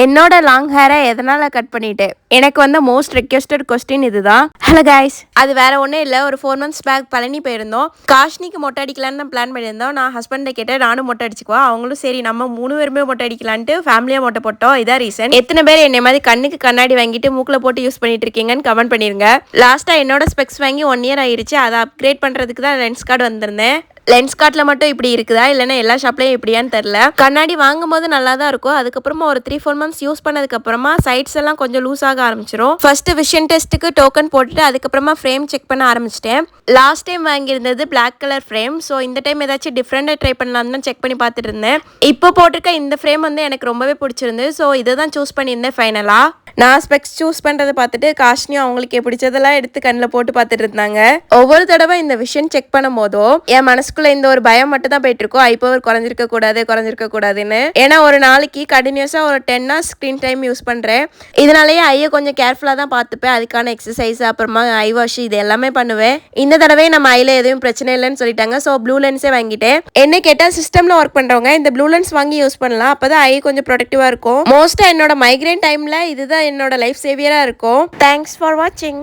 என்னோட லாங் ஹேரை எதனால கட் பண்ணிட்டேன்? எனக்கு வந்த மோஸ்ட் ரெக்வெஸ்டட் கொஸ்டின் இதுதான். ஹலோ கைஸ், அது வேற ஒன்றும் இல்லை. ஒரு 4 months பேக் பழனி போயிருந்தோம். காஷ்னிக்கு மொட்டை அடிக்கலான்னு தான் பிளான் பண்ணியிருந்தோம். நான் ஹஸ்பண்டை கேட்டேன், நானும் மொட்டை அடிச்சுக்குவா. அவங்களும் சரி நம்ம 3 பேருமே மொட்டை அடிக்கலான்ட்டு ஃபேமிலியாக மொட்டை போட்டோம். இதான் ரீசன். எத்தனை பேர் என்னை மாதிரி கண்ணுக்கு கண்ணாடி வாங்கிட்டு மூக்கில் போட்டு யூஸ் பண்ணிட்டு இருக்கீங்கன்னு கமெண்ட் பண்ணிருங்க. லாஸ்ட்டாக என்னோட ஸ்பெக்ஸ் வாங்கி 1 year ஆயிருச்சு. அதை அப்கிரேட் பண்ணுறதுக்கு தான் லென்ஸ் கார்டு வந்திருந்தேன். லென்ஸ் கார்ட்டில் மட்டும் இப்படி இருக்குதா இல்லைன்னா எல்லா ஷாப்லையும் இப்படியான்னு தெரில. கண்ணாடி வாங்கும் போது நல்லா தான் இருக்கும். அதுக்கப்புறமா ஒரு 3-4 months யூஸ் பண்ணதுக்கப்புறமா சைட்ஸ் எல்லாம் கொஞ்சம் லூஸ் ஆக ஆரம்பிச்சிடும். ஃபர்ஸ்ட் விஷன் டெஸ்ட்டுக்கு டோக்கன் போட்டுட்டு அதுக்கப்புறமா ஃப்ரேம் செக் பண்ண ஆரம்பிச்சிட்டேன். லாஸ்ட் டைம் வாங்கியிருந்தது பிளாக் கலர் ஃப்ரேம். ஸோ இந்த டைம் ஏதாச்சும் டிஃப்ரெண்டாக ட்ரை பண்ணலான்னு தான் செக் பண்ணி பார்த்துட்டு இருந்தேன். இப்போ போட்டிருக்க இந்த ஃப்ரேம் வந்து எனக்கு ரொம்பவே பிடிச்சிருந்து. ஸோ இதை தான் சூஸ் பண்ணியிருந்தேன் ஃபைனலாக. நான் ஸ்பெக்ஸ் சூஸ் பண்ணுறதை பார்த்துட்டு காஷ்னியும் அவங்களுக்கு பிடிச்சதெல்லாம் எடுத்து கண்ணில் போட்டு பார்த்துட்டு இருந்தாங்க. ஒவ்வொரு தடவை இந்த விஷன் செக் பண்ணும் போதும் என் மனசுக்குள்ள இந்த ஒரு பயம் மட்டும் தான் போயிட்டு இருக்கும். ஐ பவர் குறைஞ்சிருக்க கூடாதுன்னு. ஏன்னா ஒரு நாளைக்கு கண்டினியூஸா ஒரு 10 hours ஸ்க்ரீன் டைம் யூஸ் பண்றேன். இதனாலேயே ஐயை கொஞ்சம் கேர்ஃபுல்லாக தான் பார்த்துப்பேன். அதுக்கான எக்ஸசைஸ் அப்புறமா ஐ வாஷ் இது எல்லாமே பண்ணுவேன். இந்த தடவை நம்ம ஐல எதுவும் பிரச்சனை இல்லைன்னு சொல்லிட்டாங்க. ஸோ ப்ளூ லென்ஸே வாங்கிட்டேன். என்ன கேட்டால் சிஸ்டம்ல ஒர்க் பண்றவங்க இந்த ப்ளூ லென்ஸ் வாங்கி யூஸ் பண்ணலாம். அப்பதான் ஐ கொஞ்சம் ப்ரொடக்டிவா இருக்கும். மோஸ்டா என்னோட மைக்ரேன் டைம்ல இதுதான் என்னோட லைஃப் சேவியரா இருக்கும். தேங்க்ஸ் ஃபார் வாட்சிங்.